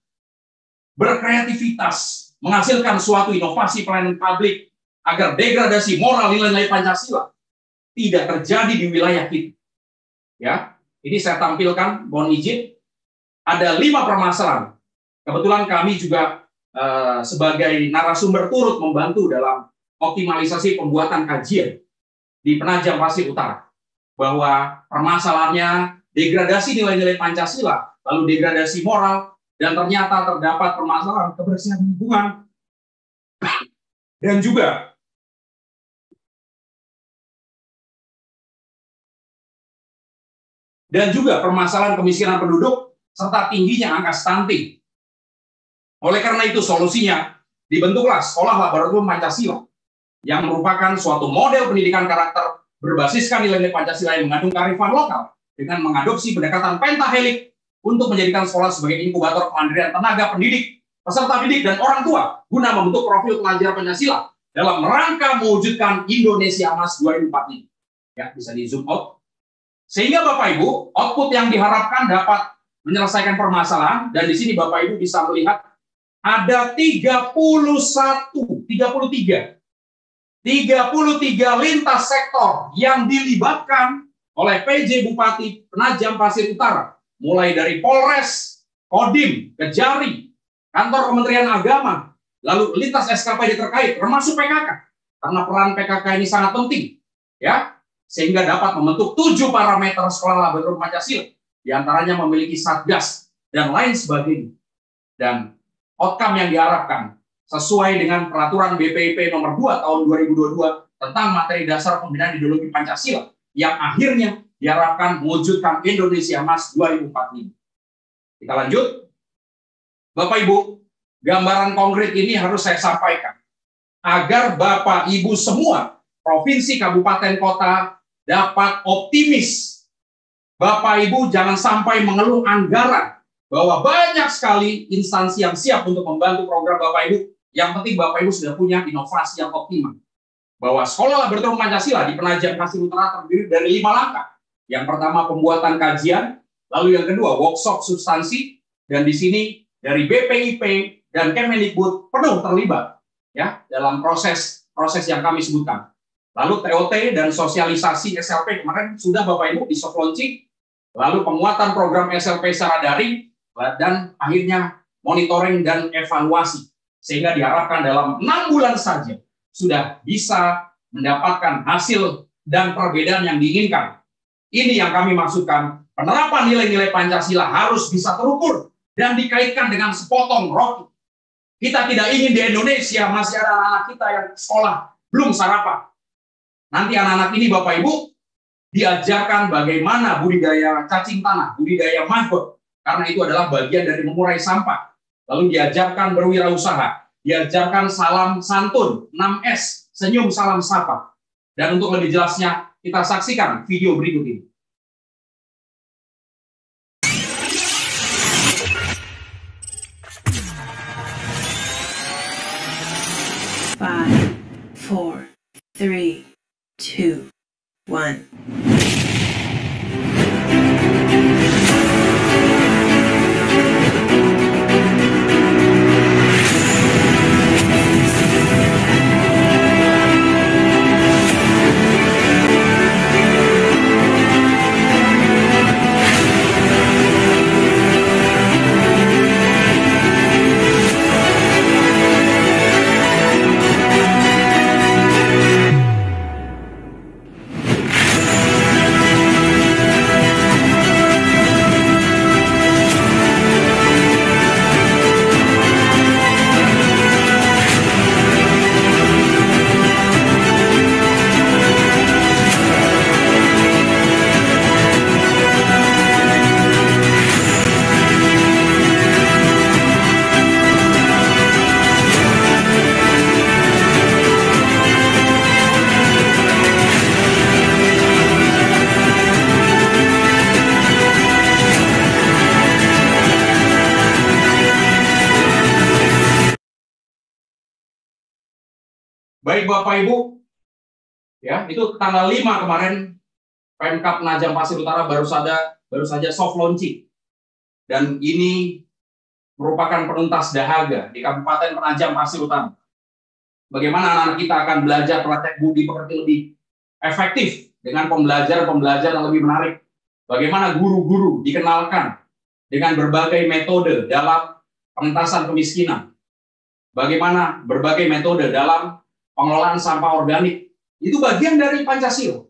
berkreativitas, menghasilkan suatu inovasi pelayanan publik agar degradasi moral nilai-nilai Pancasila tidak terjadi di wilayah kita. Ya, ini saya tampilkan, mohon izin, ada 5 permasalahan. Kebetulan kami juga sebagai narasumber turut membantu dalam optimalisasi pembuatan kajian di Penajam Pasir Utara, bahwa permasalahannya degradasi nilai-nilai Pancasila, lalu degradasi moral, dan ternyata terdapat permasalahan kebersihan lingkungan, dan juga permasalahan kemiskinan penduduk, serta tingginya angka stunting. Oleh karena itu, solusinya dibentuklah sekolah laboratorium Pancasila, yang merupakan suatu model pendidikan karakter berbasiskan nilai-nilai Pancasila yang mengandung kearifan lokal dengan mengadopsi pendekatan pentahelik untuk menjadikan sekolah sebagai inkubator kemandirian tenaga pendidik, peserta didik, dan orang tua guna membentuk profil pelajar Pancasila dalam rangka mewujudkan Indonesia Emas 2045. Ya, bisa di zoom out. Sehingga Bapak Ibu, output yang diharapkan dapat menyelesaikan permasalahan, dan di sini Bapak Ibu bisa melihat ada 33 lintas sektor yang dilibatkan oleh PJ Bupati Penajam Pasir Utara, mulai dari Polres, Kodim, Kejari, Kantor Kementerian Agama, lalu lintas SKPD terkait, termasuk PKK, karena peran PKK ini sangat penting, ya, sehingga dapat membentuk 7 parameter sekolah laboratorium Pancasila, diantaranya memiliki satgas dan lain sebagainya. Dan outcome yang diharapkan sesuai dengan peraturan BPIP nomor 2 tahun 2022 tentang materi dasar pembinaan ideologi Pancasila yang akhirnya diharapkan mewujudkan Indonesia Emas 2045. Kita lanjut. Bapak Ibu, gambaran konkret ini harus saya sampaikan agar Bapak Ibu semua provinsi, kabupaten, kota dapat optimis. Bapak Ibu jangan sampai mengeluh anggaran bahwa banyak sekali instansi yang siap untuk membantu program Bapak Ibu. Yang penting Bapak Ibu sudah punya inovasi yang optimal. Bahwa sekolah laboratorium Pancasila di Penajam Pasir Utara terdiri dari 5 langkah. Yang pertama pembuatan kajian, lalu yang kedua workshop substansi, dan di sini dari BPIP dan Kemendikbud penuh terlibat ya dalam proses yang kami sebutkan. Lalu TOT dan sosialisasi SLP kemarin sudah Bapak Ibu di soft launching, lalu penguatan program SLP secara daring, dan akhirnya monitoring dan evaluasi. Sehingga diharapkan dalam 6 bulan saja sudah bisa mendapatkan hasil dan perbedaan yang diinginkan. Ini yang kami maksudkan, penerapan nilai-nilai Pancasila harus bisa terukur dan dikaitkan dengan sepotong roti. Kita tidak ingin di Indonesia masih ada anak-anak kita yang sekolah belum sarapan. Nanti anak-anak ini Bapak Ibu diajarkan bagaimana budidaya cacing tanah, budidaya maggot, karena itu adalah bagian dari mengurai sampah. Lalu diajarkan berwirausaha, diajarkan salam santun, 6S, senyum salam sapa. Dan untuk lebih jelasnya, kita saksikan video berikut ini. Five, 4, 3, 2, 1. Baik Bapak Ibu, ya itu tanggal 5 kemarin Pemkab Penajam Pasir Utara baru saja soft launching, dan ini merupakan penuntas dahaga di Kabupaten Penajam Pasir Utara. Bagaimana anak-anak kita akan belajar praktek budi pekerti lebih efektif dengan pembelajaran yang lebih menarik. Bagaimana guru-guru dikenalkan dengan berbagai metode dalam pengentasan kemiskinan. Bagaimana berbagai metode dalam pengelolaan sampah organik. Itu bagian dari Pancasila.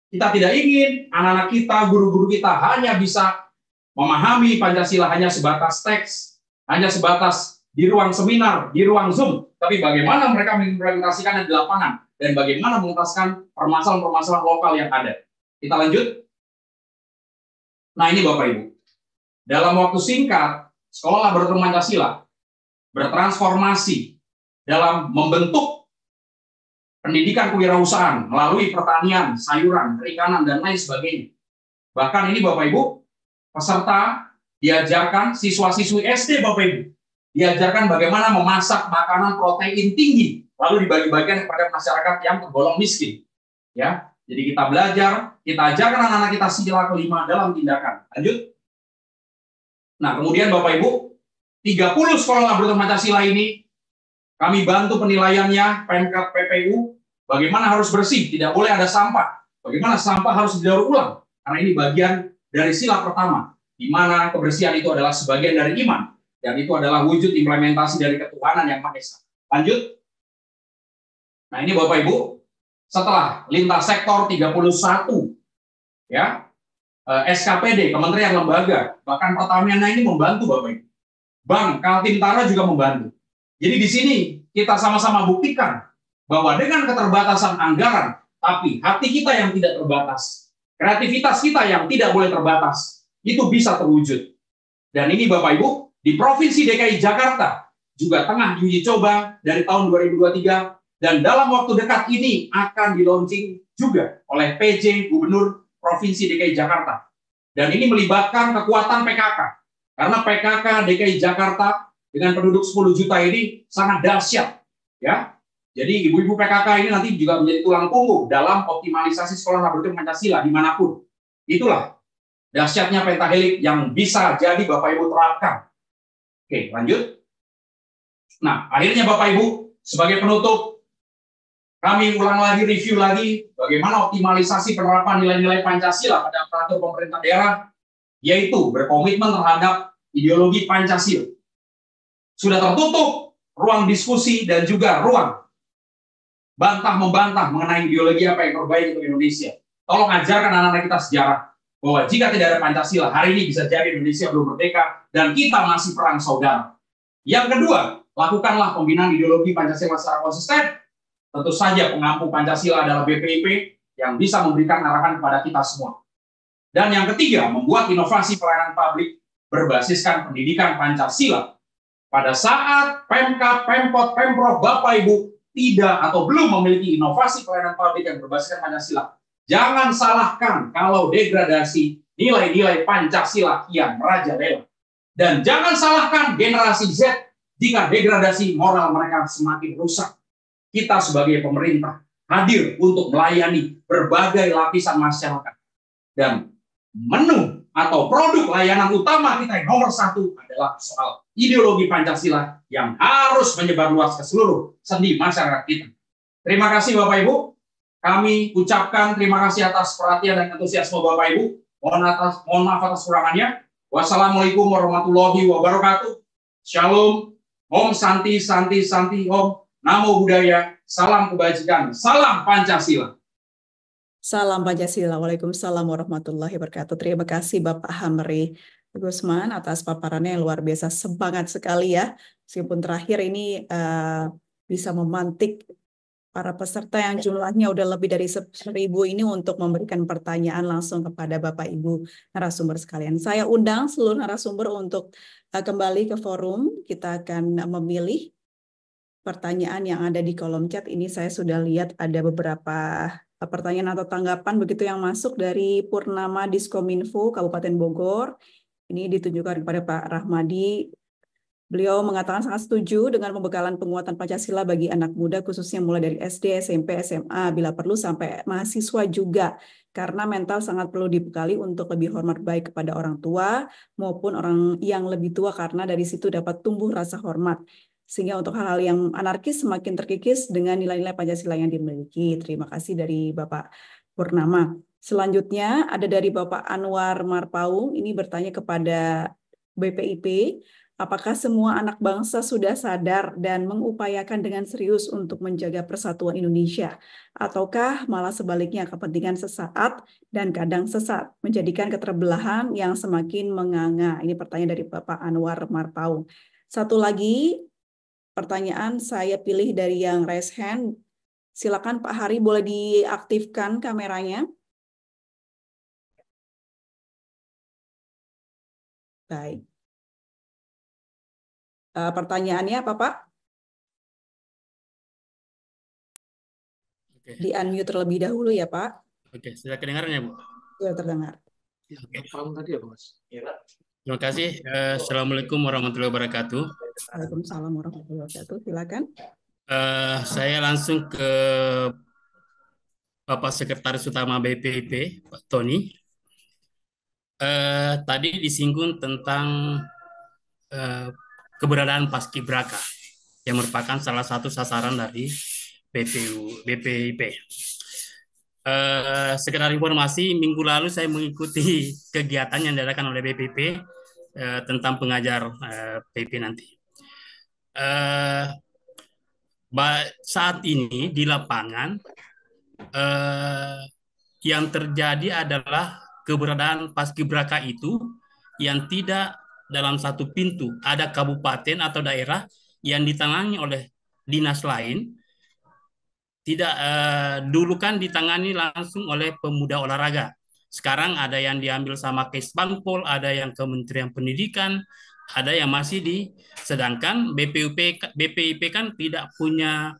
Kita tidak ingin anak-anak kita, guru-guru kita hanya bisa memahami Pancasila hanya sebatas teks, hanya sebatas di ruang seminar, di ruang Zoom. Tapi bagaimana mereka mengimplementasikannya di lapangan, dan bagaimana mengentaskan permasalahan-permasalahan lokal yang ada. Kita lanjut. Nah ini Bapak Ibu. Dalam waktu singkat, Sekolah Laboratorium Pancasila bertransformasi dalam membentuk pendidikan kewirausahaan melalui pertanian, sayuran, perikanan, dan lain sebagainya. Bahkan ini Bapak Ibu, peserta diajarkan, siswa-siswi SD Bapak Ibu, diajarkan bagaimana memasak makanan protein tinggi, lalu dibagi-bagikan kepada masyarakat yang tergolong miskin. Ya, jadi kita belajar, kita ajarkan anak-anak kita sila kelima dalam tindakan. Lanjut. Nah, kemudian Bapak Ibu, 30 sekolah laboratorium Pancasila ini kami bantu penilaiannya, Pemkab PPU, bagaimana harus bersih, tidak boleh ada sampah. Bagaimana sampah harus didaur ulang, karena ini bagian dari sila pertama, di mana kebersihan itu adalah sebagian dari iman, dan itu adalah wujud implementasi dari ketuhanan yang Maha Esa. Lanjut. Nah ini Bapak Ibu, setelah lintas sektor 31, ya, SKPD, Kementerian Lembaga, bahkan Pertamina ini membantu Bapak Ibu. Bank, Kaltim-Tara juga membantu. Jadi di sini kita sama-sama buktikan bahwa dengan keterbatasan anggaran, tapi hati kita yang tidak terbatas, kreativitas kita yang tidak boleh terbatas, itu bisa terwujud. Dan ini Bapak Ibu, di Provinsi DKI Jakarta juga tengah diuji coba dari tahun 2023, dan dalam waktu dekat ini akan di-launching juga oleh PJ Gubernur Provinsi DKI Jakarta. Dan ini melibatkan kekuatan PKK, karena PKK DKI Jakarta dengan penduduk 10 juta ini sangat dahsyat, ya. Jadi ibu-ibu PKK ini nanti juga menjadi tulang punggung dalam optimalisasi sekolah laboratorium Pancasila dimanapun. Itulah dahsyatnya pentahelik yang bisa jadi Bapak Ibu terapkan. Oke, lanjut. Nah, akhirnya Bapak Ibu, sebagai penutup, kami ulang lagi, review lagi bagaimana optimalisasi penerapan nilai-nilai Pancasila pada aparatur pemerintah daerah, yaitu berkomitmen terhadap ideologi Pancasila. Sudah tertutup ruang diskusi dan juga ruang bantah-membantah mengenai ideologi apa yang terbaik untuk Indonesia. Tolong ajarkan anak-anak kita sejarah, bahwa jika tidak ada Pancasila, hari ini bisa jadi Indonesia belum merdeka, dan kita masih perang saudara. Yang kedua, lakukanlah pembinaan ideologi Pancasila secara konsisten. Tentu saja pengampu Pancasila adalah BPIP yang bisa memberikan arahan kepada kita semua. Dan yang ketiga, membuat inovasi pelayanan publik berbasiskan pendidikan Pancasila. Pada saat Pemkab, Pemkot, Pemprov, Bapak Ibu tidak atau belum memiliki inovasi pelayanan publik yang berbasiskan Pancasila, jangan salahkan kalau degradasi nilai-nilai Pancasila kian merajalela. Dan jangan salahkan generasi Z jika degradasi moral mereka semakin rusak. Kita sebagai pemerintah hadir untuk melayani berbagai lapisan masyarakat. Dan menu atau produk layanan utama kita yang nomor satu adalah soal ideologi Pancasila yang harus menyebar luas ke seluruh sendi masyarakat kita. Terima kasih Bapak Ibu. Kami ucapkan terima kasih atas perhatian dan antusiasme Bapak Ibu. Mohon maaf atas kurangannya. Wassalamualaikum warahmatullahi wabarakatuh. Shalom. Om Santi Santi Santi Om. Namo Buddhaya, salam kebajikan, salam Pancasila. Salam Pancasila. Waalaikumsalam warahmatullahi wabarakatuh. Terima kasih Bapak Hamri Gusman atas paparannya yang luar biasa, semangat sekali ya. Meskipun terakhir ini bisa memantik para peserta yang jumlahnya udah lebih dari 1.000 ini untuk memberikan pertanyaan langsung kepada Bapak Ibu narasumber sekalian. Saya undang seluruh narasumber untuk kembali ke forum. Kita akan memilih pertanyaan yang ada di kolom chat. Ini saya sudah lihat ada beberapa pertanyaan atau tanggapan begitu yang masuk dari Purnama Diskominfo Kabupaten Bogor. Ini ditunjukkan kepada Pak Rahmadi. Beliau mengatakan sangat setuju dengan pembekalan penguatan Pancasila bagi anak muda khususnya mulai dari SD, SMP, SMA, bila perlu sampai mahasiswa juga. Karena mental sangat perlu dibekali untuk lebih hormat baik kepada orang tua maupun orang yang lebih tua karena dari situ dapat tumbuh rasa hormat. Sehingga untuk hal-hal yang anarkis semakin terkikis dengan nilai-nilai Pancasila yang dimiliki. Terima kasih dari Bapak Purnama. Selanjutnya ada dari Bapak Anwar Marpaung, ini bertanya kepada BPIP, apakah semua anak bangsa sudah sadar dan mengupayakan dengan serius untuk menjaga persatuan Indonesia? Ataukah malah sebaliknya kepentingan sesaat dan kadang sesat, menjadikan keterbelahan yang semakin menganga? Ini pertanyaan dari Bapak Anwar Marpaung. Satu lagi, pertanyaan saya pilih dari yang raise hand. Silakan Pak Hari, boleh diaktifkan kameranya. Baik. Pertanyaannya apa Pak? Oke. Di-unmute terlebih dahulu ya Pak. Oke, sudah kedengarannya Bu? Sudah terdengar. Oke. Terima kasih. Assalamualaikum warahmatullahi wabarakatuh. Waalaikumsalam warahmatullahi wabarakatuh. Silakan. Saya langsung ke Bapak Sekretaris Utama BPIP, Pak Tony. Tadi disinggung tentang keberadaan Paskibraka yang merupakan salah satu sasaran dari BPIP. Sekedar informasi, minggu lalu saya mengikuti kegiatan yang diadakan oleh BPIP tentang pengajar PP nanti. Saat ini di lapangan yang terjadi adalah keberadaan Paskibraka itu yang tidak dalam satu pintu. Ada kabupaten atau daerah yang ditangani oleh dinas lain. Tidak, dulu kan ditangani langsung oleh pemuda olahraga. Sekarang ada yang diambil sama Kesbangpol, ada yang Kementerian Pendidikan, ada yang masih sedangkan BPIP kan tidak punya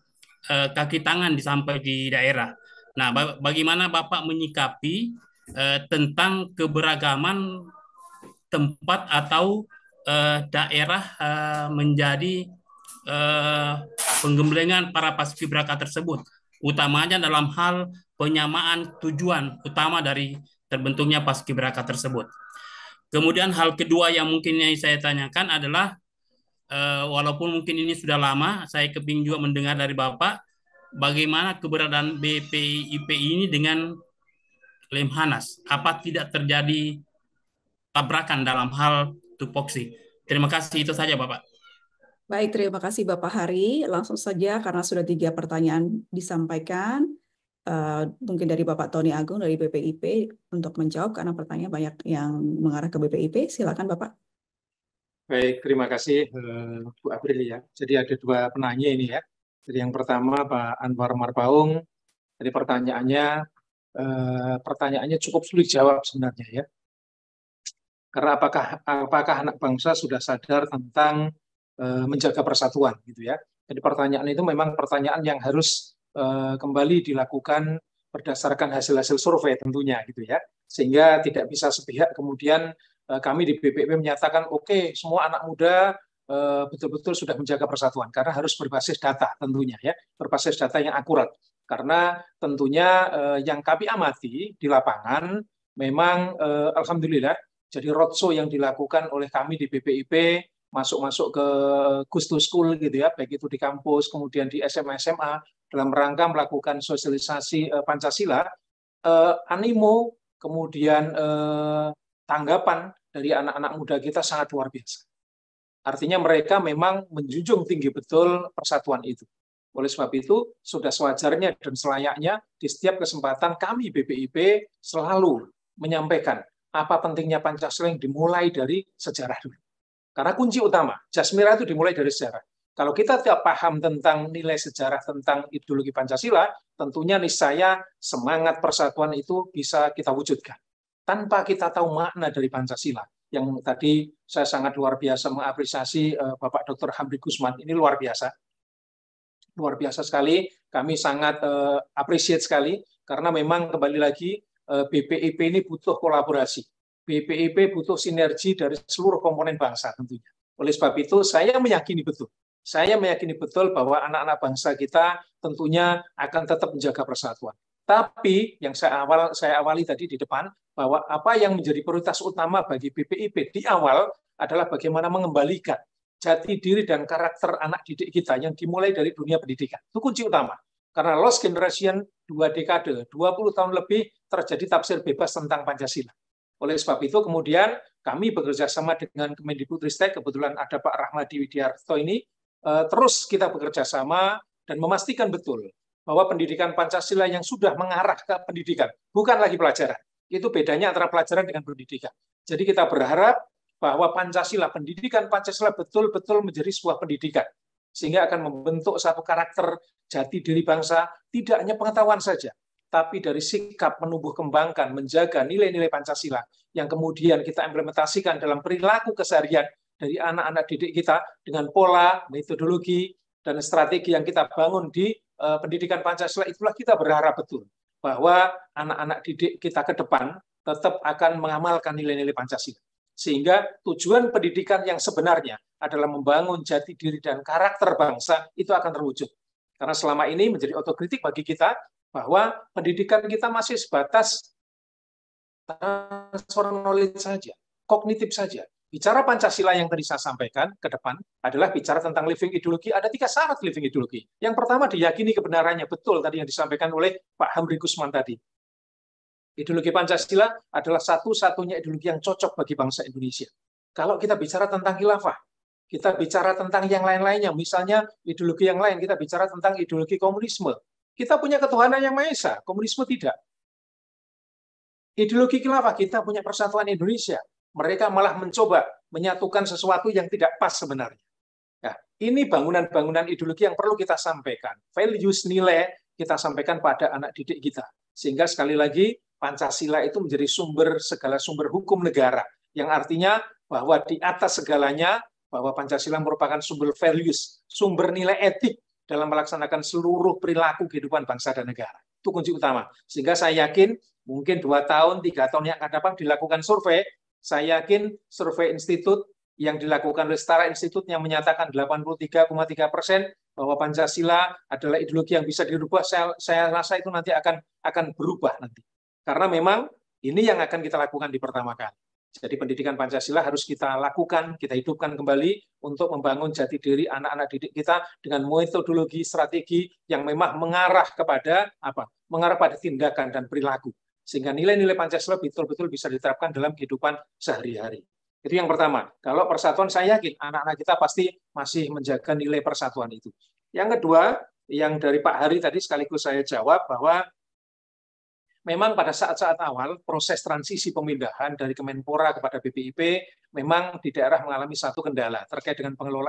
kaki tangan sampai di daerah. Nah, bagaimana Bapak menyikapi tentang keberagaman tempat atau daerah menjadi penggemblengan para paskibraka tersebut, utamanya dalam hal penyamaan tujuan utama dari terbentuknya paskibraka tersebut. Kemudian hal kedua yang mungkin saya tanyakan adalah walaupun mungkin ini sudah lama, saya kepingin juga mendengar dari Bapak bagaimana keberadaan BPIP ini dengan Lemhanas. Apa tidak terjadi tabrakan dalam hal tupoksi? Terima kasih, itu saja Bapak. Baik, terima kasih Bapak Hari. Langsung saja karena sudah 3 pertanyaan disampaikan. Mungkin dari Bapak Tony Agung dari BPIP untuk menjawab karena pertanyaan banyak yang mengarah ke BPIP. Silakan Bapak. Baik, terima kasih Bu April ya. Jadi ada 2 penanya ini ya. Jadi yang pertama Pak Anwar Marpaung. Jadi pertanyaannya cukup sulit jawab sebenarnya ya. Karena apakah anak bangsa sudah sadar tentang menjaga persatuan gitu ya. Jadi pertanyaan itu memang pertanyaan yang harus kembali dilakukan berdasarkan hasil-hasil survei tentunya gitu ya. Sehingga tidak bisa sepihak kemudian kami di BPIP menyatakan oke, semua anak muda betul-betul sudah menjaga persatuan karena harus berbasis data tentunya ya, berbasis data yang akurat. Karena tentunya yang kami amati di lapangan memang alhamdulillah jadi roadshow yang dilakukan oleh kami di BPIP masuk ke Goes to School gitu ya, baik itu di kampus kemudian di SMA dalam rangka melakukan sosialisasi Pancasila, animo kemudian tanggapan dari anak-anak muda kita sangat luar biasa. Artinya mereka memang menjunjung tinggi betul persatuan itu. Oleh sebab itu, sudah sewajarnya dan selayaknya di setiap kesempatan kami BPIP selalu menyampaikan apa pentingnya Pancasila yang dimulai dari sejarah dulu. Karena kunci utama, Jasmira itu dimulai dari sejarah. Kalau kita tidak paham tentang nilai sejarah tentang ideologi Pancasila, tentunya niscaya semangat persatuan itu bisa kita wujudkan. Tanpa kita tahu makna dari Pancasila, yang tadi saya sangat luar biasa mengapresiasi Bapak Dr. Hamdi Gusman, ini luar biasa sekali, kami sangat appreciate sekali, karena memang kembali lagi BPIP ini butuh kolaborasi, BPIP butuh sinergi dari seluruh komponen bangsa tentunya. Oleh sebab itu saya meyakini betul bahwa anak-anak bangsa kita tentunya akan tetap menjaga persatuan. Tapi yang saya awali tadi di depan, bahwa apa yang menjadi prioritas utama bagi BPIP di awal adalah bagaimana mengembalikan jati diri dan karakter anak didik kita yang dimulai dari dunia pendidikan. Itu kunci utama. Karena lost generation 2 dekade, 20 tahun lebih terjadi tafsir bebas tentang Pancasila. Oleh sebab itu kemudian kami bekerja sama dengan Kemendikbudristek, kebetulan ada Pak Rahmadi Widiarto ini, terus kita bekerja sama dan memastikan betul bahwa pendidikan Pancasila yang sudah mengarah ke pendidikan, bukan lagi pelajaran. Itu bedanya antara pelajaran dengan pendidikan. Jadi kita berharap bahwa Pancasila, pendidikan Pancasila betul-betul menjadi sebuah pendidikan. Sehingga akan membentuk satu karakter jati diri bangsa, tidak hanya pengetahuan saja, tapi dari sikap menumbuh kembangkan, menjaga nilai-nilai Pancasila, yang kemudian kita implementasikan dalam perilaku keseharian dari anak-anak didik kita, dengan pola, metodologi, dan strategi yang kita bangun di pendidikan Pancasila, itulah kita berharap betul bahwa anak-anak didik kita ke depan tetap akan mengamalkan nilai-nilai Pancasila. Sehingga tujuan pendidikan yang sebenarnya adalah membangun jati diri dan karakter bangsa itu akan terwujud. Karena selama ini menjadi otokritik bagi kita bahwa pendidikan kita masih sebatas transfer knowledge saja, kognitif saja. Bicara Pancasila yang tadi saya sampaikan ke depan adalah bicara tentang living ideologi. Ada 3 syarat living ideologi. Yang pertama, diyakini kebenarannya betul tadi yang disampaikan oleh Pak Hamdi Gusman tadi. Ideologi Pancasila adalah satu-satunya ideologi yang cocok bagi bangsa Indonesia. Kalau kita bicara tentang khilafah, kita bicara tentang yang lain-lainnya, misalnya ideologi yang lain, kita bicara tentang ideologi komunisme. Kita punya ketuhanan yang Maha Esa, komunisme tidak. Ideologi khilafah, kita punya persatuan Indonesia. Mereka malah mencoba menyatukan sesuatu yang tidak pas sebenarnya. Nah, ini bangunan-bangunan ideologi yang perlu kita sampaikan. Values, nilai, kita sampaikan pada anak didik kita. Sehingga sekali lagi, Pancasila itu menjadi segala sumber hukum negara. Yang artinya bahwa di atas segalanya, bahwa Pancasila merupakan sumber values, sumber nilai etik dalam melaksanakan seluruh perilaku kehidupan bangsa dan negara. Itu kunci utama. Sehingga saya yakin, mungkin 2 tahun, 3 tahun yang akan datang dilakukan survei. Saya yakin survei institut yang dilakukan oleh Setara Institut yang menyatakan 83,3% bahwa Pancasila adalah ideologi yang bisa dirubah. Saya rasa itu nanti akan berubah nanti. Karena memang ini yang akan kita lakukan di pertama kali. Jadi pendidikan Pancasila harus kita lakukan, kita hidupkan kembali untuk membangun jati diri anak-anak didik kita dengan metodologi, strategi yang memang mengarah kepada apa? Mengarah pada tindakan dan perilaku. Sehingga nilai-nilai Pancasila betul-betul bisa diterapkan dalam kehidupan sehari-hari. Itu yang pertama. Kalau persatuan, saya yakin anak-anak kita pasti masih menjaga nilai persatuan itu. Yang kedua, yang dari Pak Hari tadi sekaligus saya jawab bahwa memang pada saat-saat awal proses transisi pemindahan dari Kemenpora kepada BPIP memang di daerah mengalami satu kendala terkait dengan pengelolaan